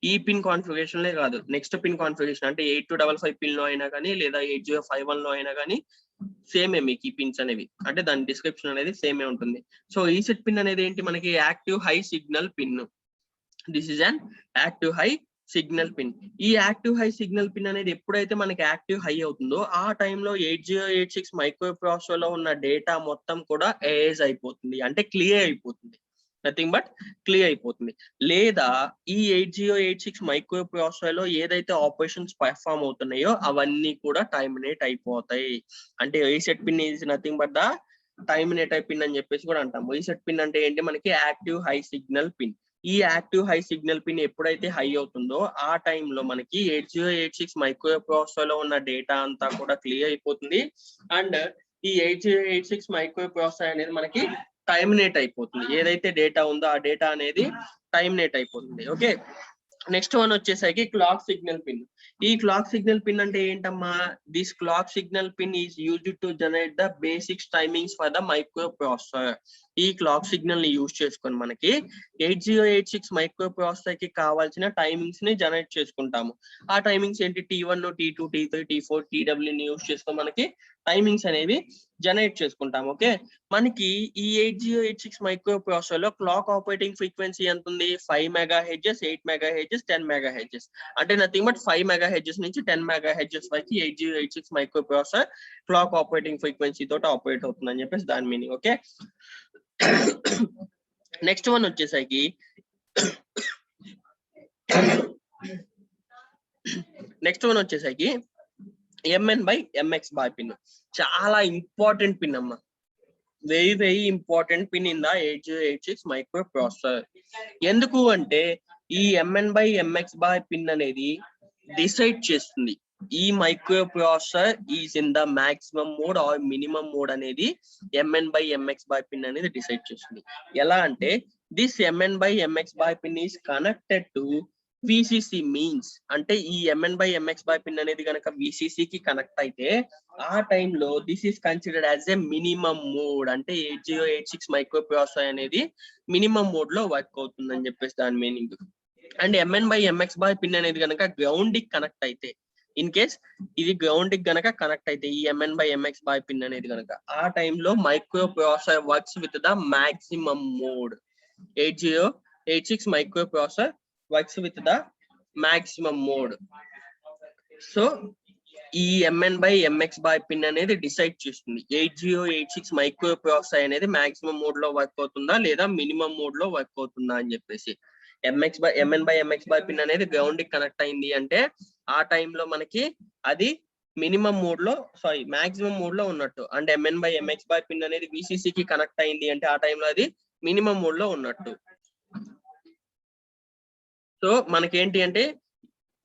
ఈ పిన్ కాన్ఫిగరేషన్ లే కాదు, నెక్స్ట్ పిన్ కాన్ఫిగరేషన్ అంటే 8255 పిన్ లో అయినా కానీ లేదా 8051 లో అయినా కానీ సేమే మీకు ఈ పిన్స్ అనేవి. అంటే దాని డిస్క్రిప్షన్ అనేది సేమే ఉంటుంది. సో రీసెట్ పిన్ అనేది ఏంటి మనకి active high signal pin. This is an active high signal pin. ఈ యాక్టివ్ హై సిగ్నల్ పిన్ అనేది ఎప్పుడైతే మనకి యాక్టివ్ హై అవుతుందో ఆ టైంలో 8086 మైక్రో ప్రాసెసర్ లో ఉన్న డేటా మొత్తం కూడా ఎరేజ్ అయిపోతుంది, అంటే క్లియర్ అయిపోతుంది, నథింగ్ బట్ క్లియర్ అయిపోతుంది. లేదా ఈ 8086 మైక్రో ప్రాసెసర్ లో ఏదైతే ఆపరేషన్స్ పర్ఫామ్ అవుతున్నాయో అవన్నీ కూడా టైమినేట్ అయిపోతాయి. అంటే reset pin is nothing but the terminate pin అని చెప్పేసి కూడా అంటాం. రీసెట్ పిన్ అంటే ఏంటి మనకి యాక్టివ్ హై సిగ్నల్ పిన్. ఈ యాక్టివ్ హై సిగ్నల్ పిన్ ఎప్పుడైతే హై అవుతుందో ఆ టైంలో మనకి 8086 మైక్రో ప్రాసెసర్ లో ఉన్న డేటా అంతా కూడా క్లియర్ అయిపోతుంది అండ్ ఈ 8086 మైక్రో ప్రాసెసర్ అనేది మనకి టైమినేట్ అయిపోతుంది. ఏదైతే డేటా ఉందో ఆ డేటా అనేది టైమినేట్ అయిపోతుంది. ఓకే, నెక్స్ట్ వన్ వచ్చేసరికి క్లాక్ సిగ్నల్ పిన్. ఈ క్లాక్ సిగ్నల్ పిన్ అంటే ఏంటమ్మా? This clock signal pin is used to generate the basics timings for the micro processor. ఈ క్లాక్ సిగ్నల్ ని యూజ్ చేసుకొని మనకి 8086 మైక్రో ప్రాసెసర్ కి కావాల్సిన టైమింగ్స్ ని జనరేట్ చేసుకుంటాము. ఆ టైమింగ్స్ ఏంటి? T1, T2, T3, T4, TW ని యూజ్ చేసుకొని మనకి టైమింగ్స్ అనేవి జనరేట్ చేసుకుంటాం. ఓకే, మనకి ఈ 8086 మైక్రో ప్రాసెసర్ లో క్లాక్ ఆపరేటింగ్ ఫ్రీక్వెన్సీ ఎంత ఉంది? 5 MHz, 8 MHz, 10 MHz. అంటే నథింగ్ బట్ 5 MHz నుంచి 10 MHz వరకు 8086 micro processor clock operating frequency తోటి ఆపరేట్ అవుతుంది అని చెప్పేసి దాని మీనింగ్. ఓకే, నెక్స్ట్ వన్ వచ్చేసరికి MN/MX బార్ పిన్. చాలా ఇంపార్టెంట్ పిన్ అమ్మా, very very important pin in the 8086 micro processor. ఎందుకు అంటే ఈ MN/MX బార్ పిన్ అనేది డిసైడ్ చేస్తుంది ఈ microprocessor is in the maximum mode or minimum mode అనేది MN/MX బార్ పిన్ అనేది డిసైడ్ చేస్తుంది. ఎలా అంటే this MN/MX bar pin is connected to VCC means, అంటే ఈ MN/MX బార్ పిన్ అనేది కనుక VCC కి కనెక్ట్ అయితే ఆ టైంలో this is considered as a minimum mode. అంటే 8086 మైక్రో ప్రాసెసర్ అనేది మినిమం మోడ్ లో వర్క్ అవుతుంది అని చెప్పేసి దాని meaning. And MN/MX bar pin అనేది కనుక గ్రౌండ్ కి కనెక్ట్ అయితే, ఇన్ కేస్ ఇది గ్రౌండ్ కి గనక కనెక్ట్ అయితే ఈ MN/MX బార్ పిన్ అనేది కనుక ఆ టైంలో micro processor works with the maximum mode. 8086 micro processor works with the maximum mode. So ఈ MN/MX బార్ పిన్ అనేది డిసైడ్ చేస్తుంది 8086 మైక్రో ప్రాసెసర్ అనేది మాక్సిమం మోడ్ లో వర్క్ అవుతుందా లేదా మినిమం మోడ్ లో వర్క్ అవుతుందా అని చెప్పేసి. MN/MX బార్ పిన్ అనేది గ్రౌండ్ కి కనెక్ట్ అయింది అంటే ఆ టైంలో మనకి అది మినిమం మోడ్ లో మాక్సిమం మోడ్ లో ఉన్నట్టు. అండ్ MN/MX బార్ పిన్ అనేది VCC కి కనెక్ట్ అయింది అంటే ఆ టైంలో అది మినిమం మోడ్ లో ఉన్నట్టు. సో మనకేంటి అంటే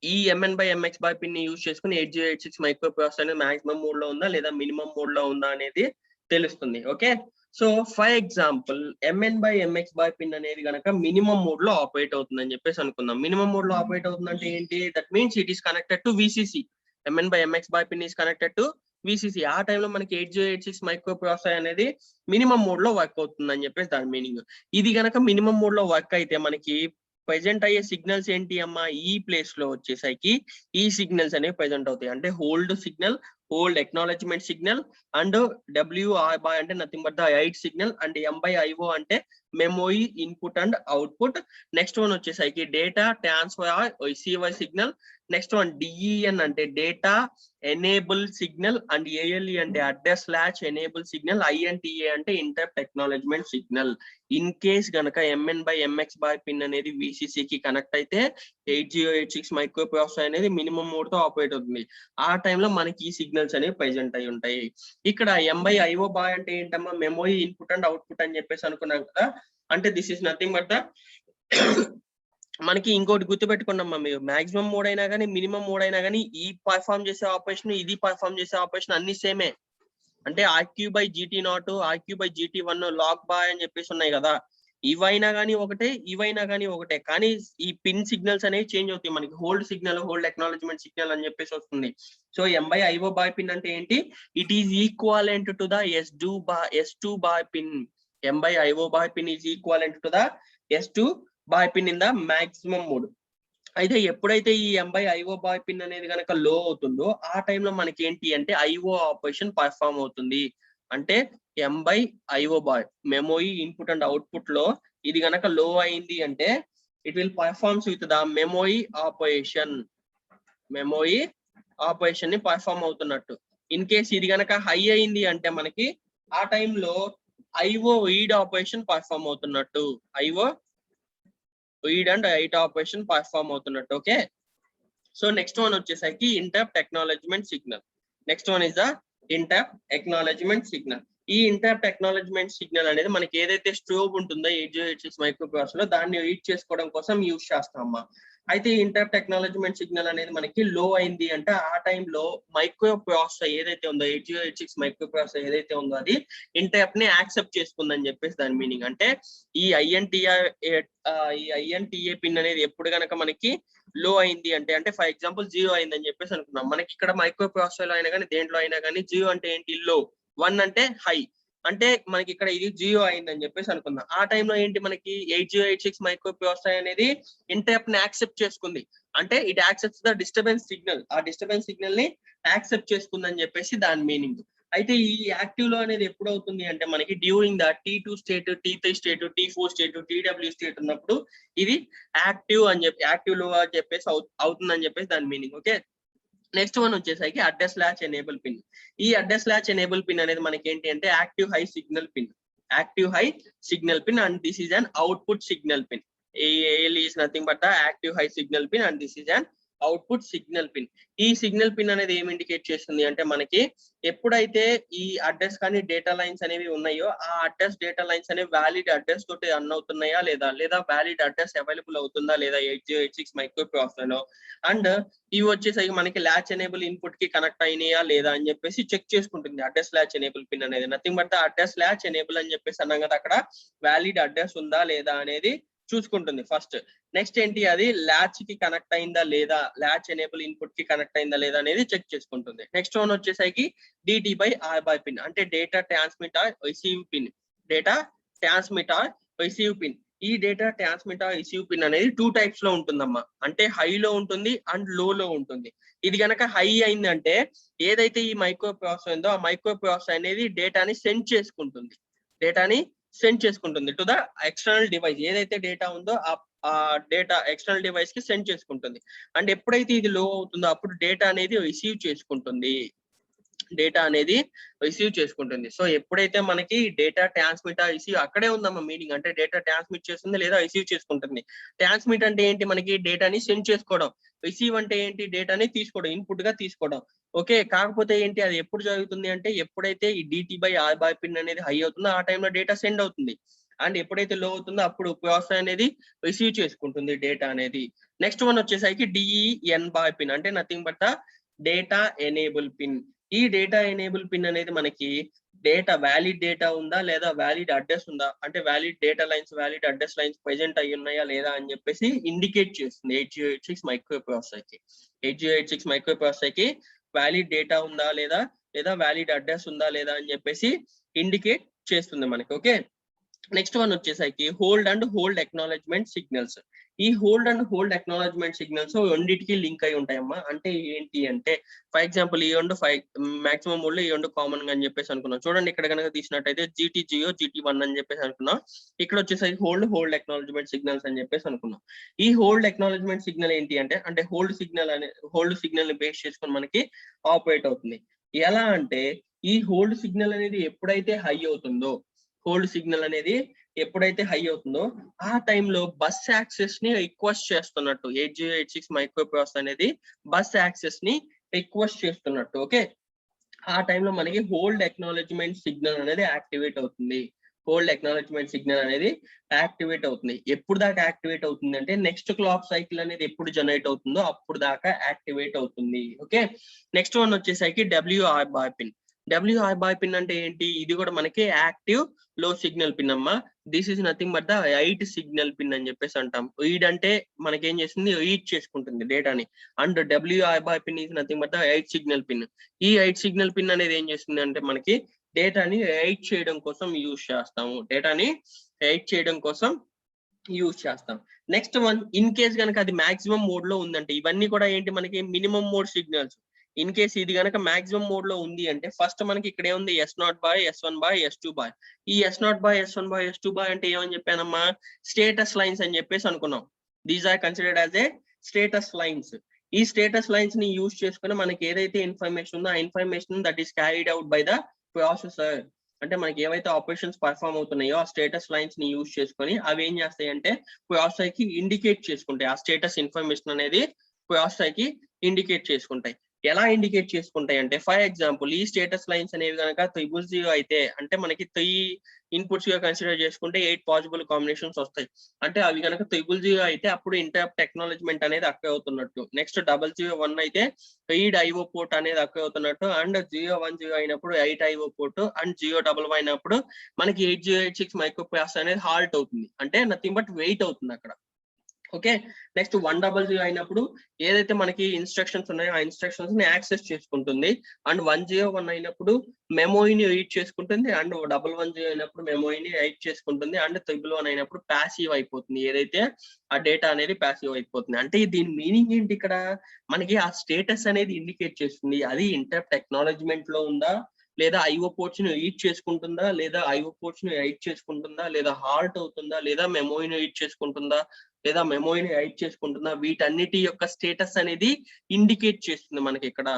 ఈ MN/MX బార్ పిన్ ని యూజ్ చేసుకుని 8086 మైక్రో ప్రాసెసర్ అనేది మాక్సిమం మోడ్ లో ఉందా లేదా మినిమం మోడ్ లో ఉందా అనేది తెలుస్తుంది. Okay, so for example MN/MX bar pin అనేది కనుక మినిమం మోడ్ లో ఆపరేట్ అవుతుందని చెప్పేసి అనుకుందాం. మినిమం మోడ్ లో ఆపరేట్ అవుతుందంటే ఏంటి? That means it is connected to VCC. MN/MX bar pin is connected to VCC. ఆ టైంలో మనకి 8086 మైక్రో ప్రాసెసర్ అనేది మినిమం మోడ్ లో వర్క్ అవుతుందని చెప్పేసి దాని మీనింగ్. ఇది కనుక మినిమం మోడ్ లో వర్క్ అయితే మనకి ప్రెజెంట్ అయ్యే సిగ్నల్స్ ఏంటి అమ్మా? ఈ ప్లేస్ లో వచ్చేసరికి ఈ సిగ్నల్స్ అనేవి ప్రెజెంట్ అవుతాయి. అంటే hold signal, hold acknowledgement signal, and WR bar అంటే nothing but the write signal, and M/IO అంటే memory input and output. Next one వచ్చేసరికి data transfer receiver signal. Next one DEN అంటే data enable signal, and ALE అంటే address latch enable signal, INTA అంటే interrupt acknowledgement signal. In case గనక MN/MX బార్ పిన్ అనేది VCC కి కనెక్ట్ అయితే 8086 మైక్రో ప్రాసెసర్ అనేది మినిమం మోడ్ తో ఆపరేట్ అవుతుంది. ఆ టైంలో మనకి ఈ సిగ్నల్స్ అనేవి ప్రెజెంట్ అయి ఉంటాయి. ఇక్కడ M/IO బార్ అంటే ఏంటమ్మా? మెమొరీ ఇన్పుట్ అండ్ అవుట్పుట్ అని చెప్పేసి అనుకున్నాం కదా. అంటే this is nothing but the మనకి ఇంకోటి గుర్తుపెట్టుకున్నామ్మా, మీరు మాక్సిమం మోడ్ అయినా కానీ మినిమం మోడ్ అయినా కానీ ఈ పర్ఫామ్ చేసే ఆపరేషన్ ఇది పర్ఫామ్ చేసే ఆపరేషన్ అన్ని సేమే. అంటే RQ/GT0, RQ/GT1, లాక్ బార్ అని చెప్పేసి ఉన్నాయి కదా. ఇవైనా కానీ ఒకటే, ఇవైనా కానీ ఒకటే, కానీ ఈ పిన్ సిగ్నల్స్ అనేవి చేంజ్ అవుతాయి. మనకి hold signal, hold acknowledgement signal అని చెప్పేసి వస్తుంది. సో M/IO బార్ పిన్ అంటే ఏంటి? It is equivalent to the S2 bar pin. M/IO bar pin is equivalent to the S2 bar pin in the maximum mode. అయితే ఎప్పుడైతే ఈ M/IO బార్ పిన్ అనేది కనుక లో అవుతుందో ఆ టైంలో మనకి ఏంటి అంటే IO ఆపరేషన్ పర్ఫామ్ అవుతుంది. అంటే M/IO bar memory input and output లో ఇది కనుక లో అయింది అంటే it will performs with the memory operation ని పర్ఫామ్ అవుతున్నట్టు. ఇన్ కేస్ ఇది కనుక హై అయింది అంటే మనకి ఆ టైంలో IO రీడ్ ఆపరేషన్ పర్ఫామ్ అవుతున్నట్టు. IO read and right operation perform అవుతున్నట్టు. ఓకే, సో నెక్స్ట్ వన్ వచ్చేసరికి interrupt acknowledgement signal. Next one is the interrupt acknowledgement signal. ఈ ఇంటరప్ట్ ఎక్నాలజ్మెంట్ సిగ్నల్ అనేది మనకి ఏదైతే స్ట్రోబ్ ఉంటుందో 8086 మైక్రో ప్రాసెసర్ లో దాన్ని రీడ్ చేసుకోవడం కోసం యూజ్ చేస్తామమ్మా. అయితే ఇంటరప్ట్ అక్నాలెడ్జ్మెంట్ సిగ్నల్ అనేది మనకి లో అయింది అంటే ఆ టైంలో మైక్రో ప్రాసెసర్ ఏదైతే ఉందో 8086 మైక్రో ప్రాసెసర్ ఏదైతే ఉందో అది ఇంటరప్ట్ ని యాక్సెప్ట్ చేసుకుందని చెప్పేసి దాని మీనింగ్. అంటే ఈ ఐఎన్టీఏ పిన్ అనేది ఎప్పుడు కనుక మనకి లో అయింది అంటే ఫర్ ఎగ్జాంపుల్ 0 అయిందని చెప్పేసి అనుకున్నాం. మనకి ఇక్కడ మైక్రో ప్రాసెసర్ అయినా కానీ దేంట్లో అయినా కానీ 0 అంటే ఏంటి లో, 1 అంటే హై, అంటే మనకి ఇక్కడ ఇది 0 అయిందని చెప్పేసి అనుకుందాం. ఆ టైంలో ఏంటి మనకి 8086 మైక్రో ప్రాసెసర్ అనేది ఇంటరప్ట్ ని యాక్సెప్ట్ చేసుకుంది. అంటే it accepts the disturbance signal, ఆ డిస్టర్బెన్స్ సిగ్నల్ ని యాక్సెప్ట్ చేసుకుందని చెప్పేసి దాని మీనింగ్. అయితే ఈ యాక్టివ్ లో అనేది ఎప్పుడు అవుతుంది అంటే మనకి during the T2 state, T3 state, T4 state, TW state ఉన్నప్పుడు ఇది యాక్టివ్ అని చెప్పి యాక్టివ్ లో అని చెప్పేసి అవుతుందని చెప్పేసి దాని మీనింగ్. ఓకే, నెక్స్ట్ వన్ వచ్చేసరికి అడ్రస్ లాచ్ ఎనేబుల్ పిన్. ఈ అడ్రస్ లాచ్ ఎనేబుల్ పిన్ అనేది మనకి ఏంటి అంటే active high signal pin, active high signal pin and this is an output signal pin. AL is nothing but the active high signal pin and this is an output signal pin. ఈ సిగ్నల్ పిన్ అనేది ఏం ఇండికేట్ చేస్తుంది అంటే మనకి ఎప్పుడైతే ఈ అడ్రస్ కానీ డేటా లైన్స్ అనేవి ఉన్నాయో ఆ అడ్రస్ డేటా లైన్స్ అనేవి వ్యాలిడ్ అడ్రస్ తోటి రన్ అవుతున్నాయా లేదా వ్యాలిడ్ అడ్రస్ అవైలబుల్ అవుతుందా లేదా 8086 మైక్రో ప్రాసెసర్ లో, అండ్ ఇవి వచ్చేసరికి మనకి లాచ్ ఎనేబుల్ ఇన్పుట్ కి కనెక్ట్ అయినాయా లేదా అని చెప్పేసి చెక్ చేసుకుంటుంది. అడ్రస్ లాచ్ ఎనేబుల్ పిన్ అనేది nothing but address latch enable అని చెప్పేసి అన్నాం కదా, అక్కడ వ్యాలిడ్ అడ్రస్ ఉందా లేదా అనేది చూసుకుంటుంది ఫస్ట్. నెక్స్ట్ ఏంటి, అది లాచ్ కి కనెక్ట్ అయిందా లేదా, లాచ్ ఎనేబుల్ ఇన్పుట్ కి కనెక్ట్ అయిందా లేదా అనేది చెక్ చేసుకుంటుంది. నెక్స్ట్ వన్ వచ్చేసరికి DT/R పిన్ అంటే data transmitter receive pin, data transmitter receive pin. ఈ డేటా ట్రాన్స్మిటర్ రిసీవ్ పిన్ అనేది 2 టైప్స్ లో ఉంటుందమ్మా. అంటే హైలో ఉంటుంది అండ్ లో ఉంటుంది. ఇది కనుక హై అయిందంటే ఏదైతే ఈ మైక్రో ప్రాసెసర్ ఉందో ఆ మైక్రో ప్రాసెసర్ అనేది డేటాని సెండ్ చేసుకుంటుంది టు ద ఎక్స్టర్నల్ డివైస్. ఏదైతే డేటా ఉందో ఆ డేటా ఎక్స్టర్నల్ డివైస్ కి సెండ్ చేసుకుంటుంది. అండ్ ఎప్పుడైతే ఇది లో అవుతుందో అప్పుడు డేటా అనేది రిసీవ్ చేసుకుంటుంది. సో ఎప్పుడైతే మనకి డేటా ట్రాన్స్మిటర్ రిసీవ్ అక్కడే ఉందమ్మా మీనింగ్, అంటే డేటా ట్రాన్స్మిట్ చేస్తుంది లేదా రిసీవ్ చేసుకుంటుంది. ట్రాన్స్మిట్ అంటే ఏంటి, మనకి డేటాని సెండ్ చేసుకోవడం. రిసీవ్ అంటే ఏంటి, డేటాని తీసుకోవడం, ఇన్పుట్ గా తీసుకోవడం. ఓకే, కాకపోతే ఏంటి అది ఎప్పుడు జరుగుతుంది అంటే ఎప్పుడైతే ఈ DT/R పిన్ అనేది హై అవుతుందో ఆ టైంలో డేటా సెండ్ అవుతుంది. అండ్ ఎప్పుడైతే లో అవుతుందో అప్పుడు ప్రాసెసర్ అనేది రిసీవ్ చేసుకుంటుంది డేటా అనేది. నెక్స్ట్ వన్ వచ్చేసరికి DEN పిన్ అంటే nothing but the data enable pin. ఈ డేటా ఎనేబుల్ పిన్ అనేది మనకి వ్యాలిడ్ డేటా ఉందా లేదా వ్యాలిడ్ అడ్రస్ ఉందా, అంటే valid data lines valid address lines present అయ్యి ఉన్నాయా లేదా అని చెప్పేసి ఇండికేట్ చేస్తుంది 8086 మైక్రో ప్రాసెసర్ కి. 8086 మైక్రో ప్రాసెసర్ కి వ్యాలిడ్ డేటా ఉందా లేదా వ్యాలిడ్ అడ్రస్ ఉందా లేదా అని చెప్పేసి ఇండికేట్ చేస్తుంది మనకి. ఓకే, నెక్స్ట్ వన్ వచ్చేసరికి hold and hold acknowledgement signals. ఈ hold and hold acknowledgement signals రెండింటికి లింక్ అయి ఉంటాయమ్మా. అంటే ఏంటి అంటే ఫర్ ఎగ్జాంపుల్ ఈ రెండు మాక్సిమం మోడ్ లో ఈ రెండు కామన్ గా అని చెప్పేసి అనుకున్నాం. చూడండి ఇక్కడ కనుక తీసినట్టయితే GT0 GT1 అని చెప్పేసి అనుకున్నాం. ఇక్కడ వచ్చేసరికి హోల్డ్ అక్నాలెడ్జ్మెంట్ సిగ్నల్స్ అని చెప్పేసి అనుకున్నాం. ఈ హోల్డ్ అక్నాలెడ్జ్మెంట్ సిగ్నల్ ఏంటి అంటే హోల్డ్ సిగ్నల్ ని బేస్ చేసుకొని మనకి ఆపరేట్ అవుతుంది. ఎలా అంటే ఈ హోల్డ్ సిగ్నల్ అనేది ఎప్పుడైతే హై అవుతుందో ఆ టైంలో బస్ యాక్సెస్ ని రిక్వెస్ట్ చేస్తున్నట్టు 8086 మైక్రో ప్రాసెసర్ అనేది బస్ యాక్సెస్ ని రిక్వెస్ట్ చేస్తున్నట్టు. ఓకే, ఆ టైంలో మనకి హోల్డ్ అక్నాలెడ్జ్మెంట్ సిగ్నల్ అనేది యాక్టివేట్ అవుతుంది. ఎప్పుడు దాకా యాక్టివేట్ అవుతుంది అంటే నెక్స్ట్ క్లాక్ సైకిల్ అనేది ఎప్పుడు జనరేట్ అవుతుందో అప్పుడు దాకా యాక్టివేట్ అవుతుంది. ఓకే, నెక్స్ట్ వన్ వచ్చేసరికి WR పిన్. WR పిన్ అంటే ఏంటి, ఇది కూడా మనకి యాక్టివ్ లో సిగ్నల్ పిన్ అమ్మా. This is nothing but the write signal pin అని చెప్పేసి అంటాం. రీడ్ అంటే మనకి ఏం చేస్తుంది, రీడ్ చేసుకుంటుంది డేటాని. And WR pin is nothing but the write signal pin. ఈ రైట్ సిగ్నల్ పిన్ అనేది ఏం చేస్తుంది అంటే మనకి డేటాని రైట్ చేయడం కోసం యూజ్ చేస్తాం. నెక్స్ట్ వన్, ఇన్ కేస్ కనుక అది మాక్సిమం మోడ్ లో ఉందంటే, ఇవన్నీ కూడా ఏంటి మనకి minimum mode signals. In case ఇది కనుక మాక్సిమం మోడ్ లో ఉంది అంటే ఫస్ట్ మనకి ఇక్కడ ఏముంది S0 bye S1 bye S2 bye. ఈ S0 bye S1 bye S2 bye అంటే ఏమని చెప్పానమ్మా, స్టేటస్ లైన్స్ అని చెప్పేసి అనుకున్నాం. These are considered as a status lines. ఈ స్టేటస్ లైన్స్ ని యూజ్ చేసుకుని మనకి ఏదైతే ఇన్ఫర్మేషన్ ఉందో ఆ information that is carried out by the processor. అంటే మనకి ఏవైతే ఆపరేషన్స్ పర్ఫామ్ అవుతున్నాయో ఆ స్టేటస్ లైన్స్ ని యూజ్ చేసుకొని అవి ఏం చేస్తాయి అంటే ప్రాసెసర్ కి ఇండికేట్ చేసుకుంటాయి. ఆ స్టేటస్ ఇన్ఫర్మేషన్ అనేది ప్రాసెసర్ కి ఇండికేట్ చేసుకుంటాయి. ఎలా ఇండికేట్ చేసుకుంటాయి అంటే, ఫర్ ఎగ్జాంపుల్ ఈ స్టేటస్ లైన్స్ అనేవి కనుక 000 అయితే అంటే మనకి 3 ఇన్పుట్స్ గా కన్సిడర్ చేసుకుంటే 8 పాసిబుల్ కాంబినేషన్స్ వస్తాయి. అంటే అవి కనుక 000 అయితే అప్పుడు ఇంటరప్ట్ ఎక్నాలజ్మెంట్ అనేది అక్క అవుతున్నట్టు. నెక్స్ట్ 001 అయితే రీడ్ ఐఓ పోర్ట్ అనేది అక్క అవుతున్నట్టు. అండ్ 010 అయినప్పుడు 8 ఐఓ పోర్ట్ అండ్ 011 అయినప్పుడు మనకి 8086 మైక్రో ప్రాసెసర్ అనేది హాల్ట్ అవుతుంది. అంటే నథింగ్ బట్ వెయిట్ అవుతుంది అక్కడ. ఓకే, నెక్స్ట్ 100 అయినప్పుడు ఏదైతే మనకి ఇన్స్ట్రక్షన్స్ ఉన్నాయో ఆ ఇన్స్ట్రక్షన్స్ ని యాక్సెస్ చేసుకుంటుంది. అండ్ 101 అయినప్పుడు మెమోరీని రీడ్ చేసుకుంటుంది. అండ్ 110 అయినప్పుడు మెమోరీని రైట్ చేసుకుంటుంది. అండ్ 111 అయినప్పుడు ప్యాసివ్ అయిపోతుంది. ఏదైతే ఆ డేటా అనేది ప్యాసివ్ అయిపోతుంది. అంటే దీని మీనింగ్ ఏంటి, ఇక్కడ మనకి ఆ స్టేటస్ అనేది ఇండికేట్ చేస్తుంది. అది ఇంటరప్ట్ ఎక్నాలజ్మెంట్ లో ఉందా, లేదా ఐఓ పోర్ట్స్ ని రీడ్ చేసుకుంటుందా, లేదా ఐఓ పోర్ట్స్ ని రైట్ చేసుకుంటుందా, లేదా హాల్ట్ అవుతుందా, లేదా మెమోరీని రీడ్ చేసుకుంటుందా, లేదా మెమోరీని రైట్ చేసుకుంటుందా, వీటన్నిటి యొక్క స్టేటస్ అనేది ఇండికేట్ చేస్తుంది మనకి ఇక్కడ.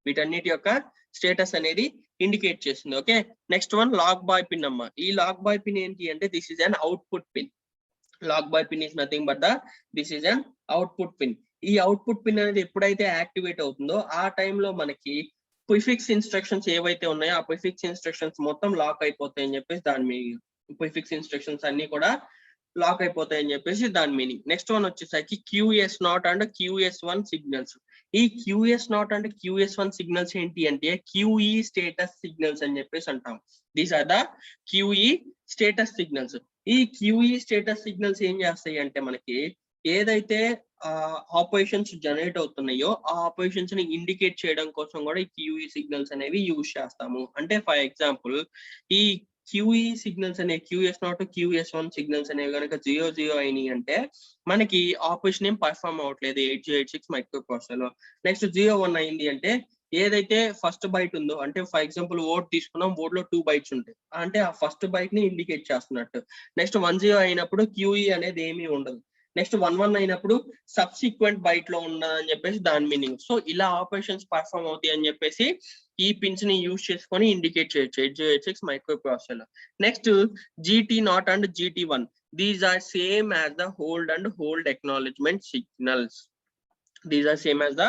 వీటన్నిటి యొక్క స్టేటస్ అనేది ఇండికేట్ చేస్తుంది. Okay, next one lock bar pin అమ్మ. ఈ లాగ్ బాయ్ పిన్ ఏంటి అంటే this is an output pin. Lock bar pin is nothing but this is an output pin. ఈ అవుట్పుట్ పిన్ అనేది ఎప్పుడైతే యాక్టివేట్ అవుతుందో ఆ టైంలో మనకి ప్రిఫిక్స్ ఇన్స్ట్రక్షన్స్ ఏవైతే ఉన్నాయో ఆ ప్రిఫిక్స్ ఇన్స్ట్రక్షన్స్ మొత్తం లాక్ అయిపోతాయి అని చెప్పేసి దాని మీనింగ్. ప్రిఫిక్స్ ఇన్స్ట్రక్షన్స్ అన్ని కూడా లాక్ అయిపోతాయని చెప్పేసి దాని మీనింగ్. నెక్స్ట్ వన్ వచ్చేసరికి QS0 అండ్ QS1 సిగ్నల్స్. ఈ QS0 అండ్ QS1 సిగ్నల్స్ ఏంటి అంటే QE స్టేటస్ సిగ్నల్స్ అని చెప్పేసి అంటాం. These are the QE status signals. ఈ QE స్టేటస్ సిగ్నల్స్ ఏం చేస్తాయి అంటే మనకి ఏదైతే ఆపరేషన్స్ జనరేట్ అవుతున్నాయో ఆ ఆపరేషన్స్ ని ఇండికేట్ చేయడం కోసం కూడా ఈ QE సిగ్నల్స్ అనేవి యూజ్ చేస్తాము. అంటే ఫర్ ఎగ్జాంపుల్ ఈ QE సిగ్నల్స్ అనే QS0 QS1 సిగ్నల్స్ అనేవి కనుక 00 అయినాయి అంటే మనకి ఆపరేషన్ ఏం పర్ఫామ్ అవ్వట్లేదు 8086 మైక్రో ప్రాసెసర్ లో. నెక్స్ట్ 01 అయింది అంటే ఏదైతే ఫస్ట్ బైట్ ఉందో, అంటే ఫర్ ఎగ్జాంపుల్ వర్డ్ తీసుకున్నాం, వర్డ్ లో 2 బైట్స్ ఉంటాయి అంటే ఆ ఫస్ట్ బైట్ ని ఇండికేట్ చేస్తున్నట్టు. నెక్స్ట్ 10 అయినప్పుడు QE అనేది ఏమీ ఉండదు. నెక్స్ట్ 11 అయినప్పుడు సబ్సిక్వెంట్ బైట్ లో ఉండదని చెప్పేసి దాని మీనింగ్. సో ఇలా ఆపరేషన్స్ పర్ఫామ్ అవుతాయి అని చెప్పేసి ఈ పిన్స్ ని యూజ్ చేసుకొని ఇండికేట్ చేయొచ్చు 8086 microprocessor. Next GT0 and GT1. These are same as the hold and hold acknowledgement signals. These are same as the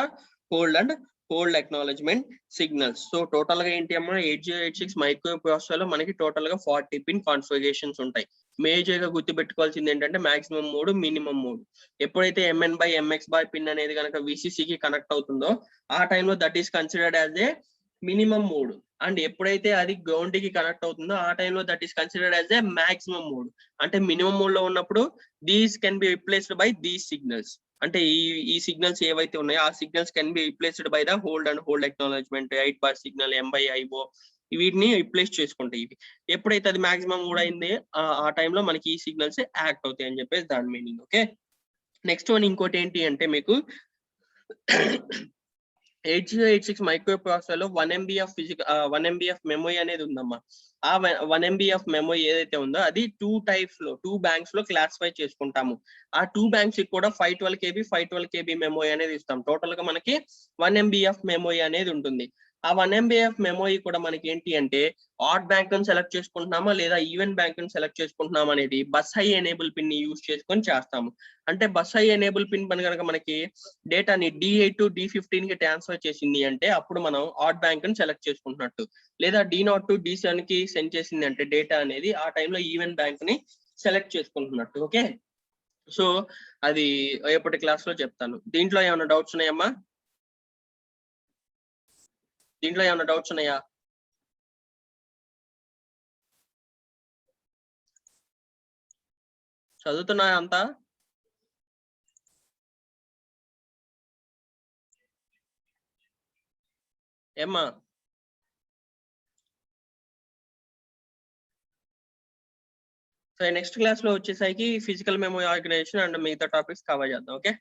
hold and hold acknowledgement signals. So total గా ఏంటి అమ్మా 8086 మైక్రో ప్రాసెసర్ లో మనకి టోటల్ గా 40 పిన్ కాన్ఫిగరేషన్స్ ఉంటాయి. మేజర్ గా గుర్తుపెట్టుకోవాల్సింది ఏంటంటే మాక్సిమం 3 మినిమం 3. ఎప్పుడైతే MN/MX పిన్ అనేది కనుక VCC కి కనెక్ట్ అవుతుందో ఆ టైంలో that is considered as A minimum 3. And ఎప్పుడైతే అది గ్రౌండ్ కి కనెక్ట్ అవుతుందో ఆ టైంలో that is considered as A maximum 3. అంటే మినిమం 3 లో ఉన్నప్పుడు these can be replaced by these signals. అంటే ఈ సిగ్నల్స్ ఏవైతే ఉన్నాయో ఆ signals can be replaced by the hold and hold acknowledgement 8 bar signal M/IO వీటిని రిప్లేస్ చేసుకుంటాయి. ఇవి ఎప్పుడైతే అది మాక్సిమం 3 అయింది ఆ టైంలో మనకి ఈ సిగ్నల్స్ యాక్ట్ అవుతాయి అని చెప్పేసి దాని మీనింగ్. ఓకే, నెక్స్ట్ వన్ ఇంకోటి ఏంటి అంటే మీకు 8086 మైక్రో ప్రాసెసర్ లో 1 MB ఆఫ్ మెమరీ అనేది ఉందమ్మా. ఆ 1 MB ఆఫ్ మెమరీ ఏదైతే ఉందో అది 2 టైప్స్ లో 2 బ్యాంక్స్ లో క్లాసిఫై చేసుకుంటాము. ఆ 2 బ్యాంక్స్ కి కూడా 512 KB 512 KB మెమరీ అనేది ఇస్తాం. టోటల్ గా మనకి 1 MB ఆఫ్ మెమరీ అనేది ఉంటుంది. ఆ 1 MB ఆఫ్ మెమరీ కూడా మనకి ఏంటి అంటే ఆడ్ బ్యాంక్ ని సెలెక్ట్ చేసుకుంటున్నామా లేదా ఈవెన్ బ్యాంక్ ని సెలెక్ట్ చేసుకుంటున్నామా అనేది బస్ హై ఎనేబుల్ పిన్ ని యూజ్ చేసుకొని చేస్తాము. అంటే బస్ హై ఎనేబుల్ పిన్ పని కనుక మనకి డేటాని D8 టు D15 కి ట్రాన్స్ఫర్ చేసింది అంటే అప్పుడు మనం ఆడ్ బ్యాంక్ ని సెలెక్ట్ చేసుకుంటున్నట్టు. లేదా D0 టు D7 కి సెండ్ చేసింది అంటే డేటా అనేది ఆ టైంలో ఈవెన్ బ్యాంక్ ని సెలెక్ట్ చేసుకుంటున్నట్టు. ఓకే, సో అది రేపటి క్లాస్ లో చెప్తాను. దీంట్లో ఏమైనా డౌట్స్ ఉన్నాయమ్మా? దీంట్లో ఏమైనా డౌట్స్ ఉన్నాయా? చదువుతున్నాయా అంతా? ఏమ్మా? సో నెక్స్ట్ క్లాస్ లో వచ్చేసరికి ఫిజికల్ మెమరీ ఆర్గనైజేషన్ అండ్ మిగతా టాపిక్స్ కవర్ చేద్దాం. ఓకే.